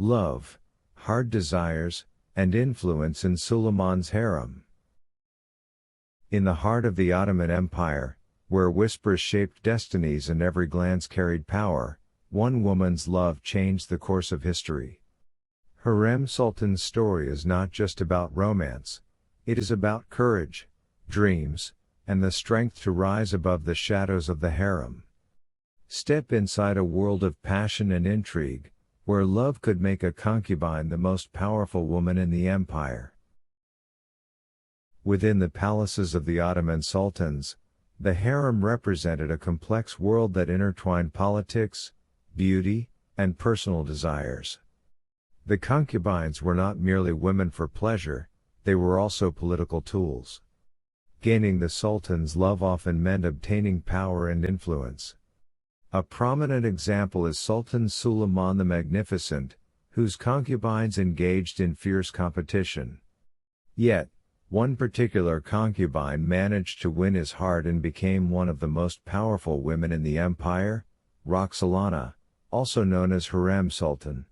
love, hard desires, and influence in Suleiman's harem. In the heart of the Ottoman Empire, where whispers shaped destinies and every glance carried power, one woman's love changed the course of history. Hürrem Sultan's story is not just about romance, it is about courage, dreams, and the strength to rise above the shadows of the harem. Step inside a world of passion and intrigue, where love could make a concubine the most powerful woman in the empire. Within the palaces of the Ottoman sultans, the harem represented a complex world that intertwined politics, beauty, and personal desires. The concubines were not merely women for pleasure, they were also political tools. Gaining the sultan's love often meant obtaining power and influence. A prominent example is Sultan Suleiman the Magnificent, whose concubines engaged in fierce competition. Yet, one particular concubine managed to win his heart and became one of the most powerful women in the empire, Roxolana, also known as Hürrem Sultan.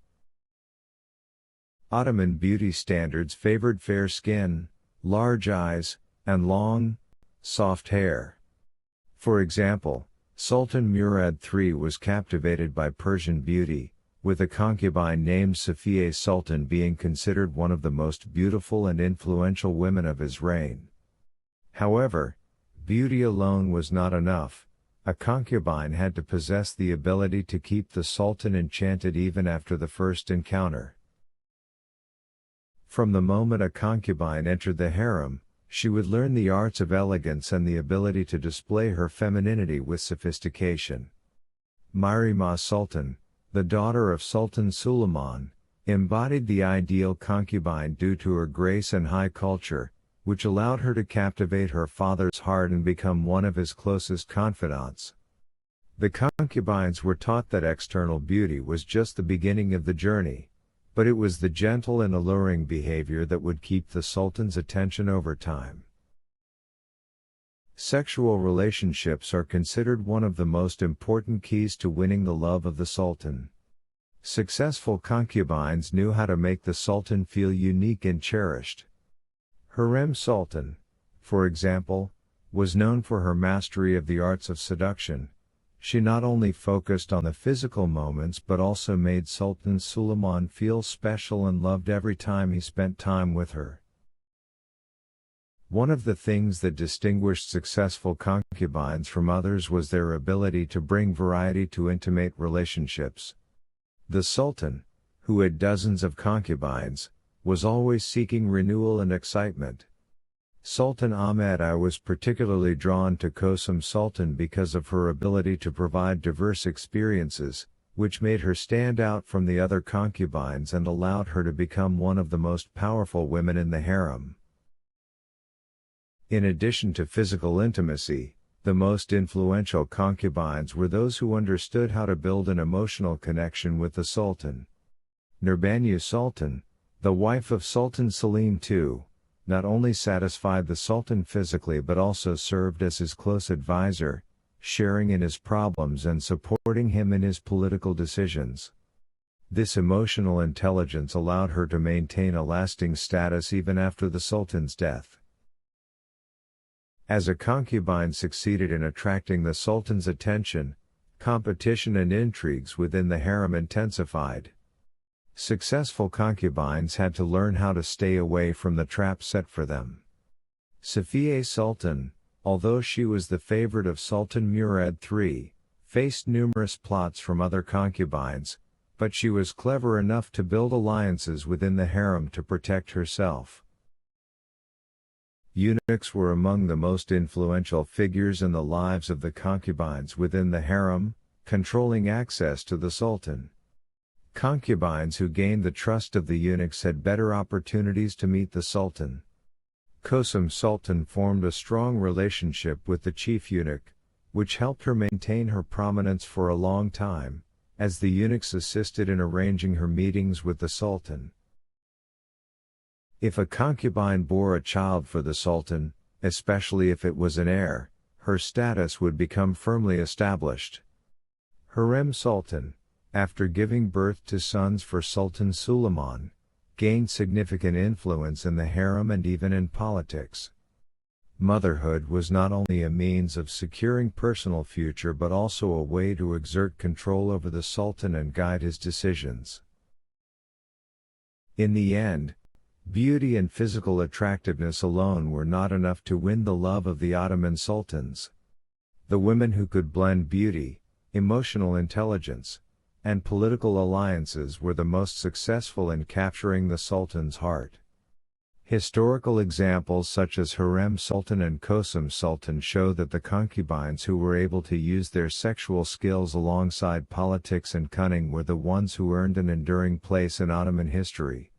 Ottoman beauty standards favored fair skin, large eyes, and long, soft hair. For example, Sultan Murad III was captivated by Persian beauty, with a concubine named Safiye Sultan being considered one of the most beautiful and influential women of his reign. However, beauty alone was not enough. A concubine had to possess the ability to keep the sultan enchanted even after the first encounter. From the moment a concubine entered the harem, she would learn the arts of elegance and the ability to display her femininity with sophistication. Myrima Sultan, the daughter of Sultan Suleiman, embodied the ideal concubine due to her grace and high culture, which allowed her to captivate her father's heart and become one of his closest confidants. The concubines were taught that external beauty was just the beginning of the journey, but it was the gentle and alluring behavior that would keep the sultan's attention over time. Sexual relationships are considered one of the most important keys to winning the love of the sultan. Successful concubines knew how to make the sultan feel unique and cherished. Hürrem Sultan, for example, was known for her mastery of the arts of seduction. She not only focused on the physical moments but also made Sultan Suleiman feel special and loved every time he spent time with her. One of the things that distinguished successful concubines from others was their ability to bring variety to intimate relationships. The Sultan, who had dozens of concubines, was always seeking renewal and excitement. Sultan Ahmed I was particularly drawn to Kosum Sultan because of her ability to provide diverse experiences, which made her stand out from the other concubines and allowed her to become one of the most powerful women in the harem. In addition to physical intimacy, the most influential concubines were those who understood how to build an emotional connection with the sultan. Nurbanu Sultan, the wife of Sultan Selim II, not only satisfied the sultan physically but also served as his close advisor, sharing in his problems and supporting him in his political decisions. This emotional intelligence allowed her to maintain a lasting status even after the sultan's death. As a concubine succeeded in attracting the sultan's attention, competition and intrigues within the harem intensified. Successful concubines had to learn how to stay away from the traps set for them. Safiye Sultan, although she was the favorite of Sultan Murad III, faced numerous plots from other concubines, but she was clever enough to build alliances within the harem to protect herself. Eunuchs were among the most influential figures in the lives of the concubines within the harem, controlling access to the sultan. Concubines who gained the trust of the eunuchs had better opportunities to meet the sultan. Kosum Sultan formed a strong relationship with the chief eunuch, which helped her maintain her prominence for a long time, as the eunuchs assisted in arranging her meetings with the sultan. If a concubine bore a child for the sultan, especially if it was an heir, her status would become firmly established. Hürrem Sultan, after giving birth to sons for Sultan Suleiman, gained significant influence in the harem and even in politics. Motherhood was not only a means of securing personal future but also a way to exert control over the Sultan and guide his decisions. In the end, beauty and physical attractiveness alone were not enough to win the love of the Ottoman sultans. The women who could blend beauty, emotional intelligence, and political alliances were the most successful in capturing the Sultan's heart. Historical examples such as Hürrem Sultan and Hürrem Sultan show that the concubines who were able to use their sexual skills alongside politics and cunning were the ones who earned an enduring place in Ottoman history.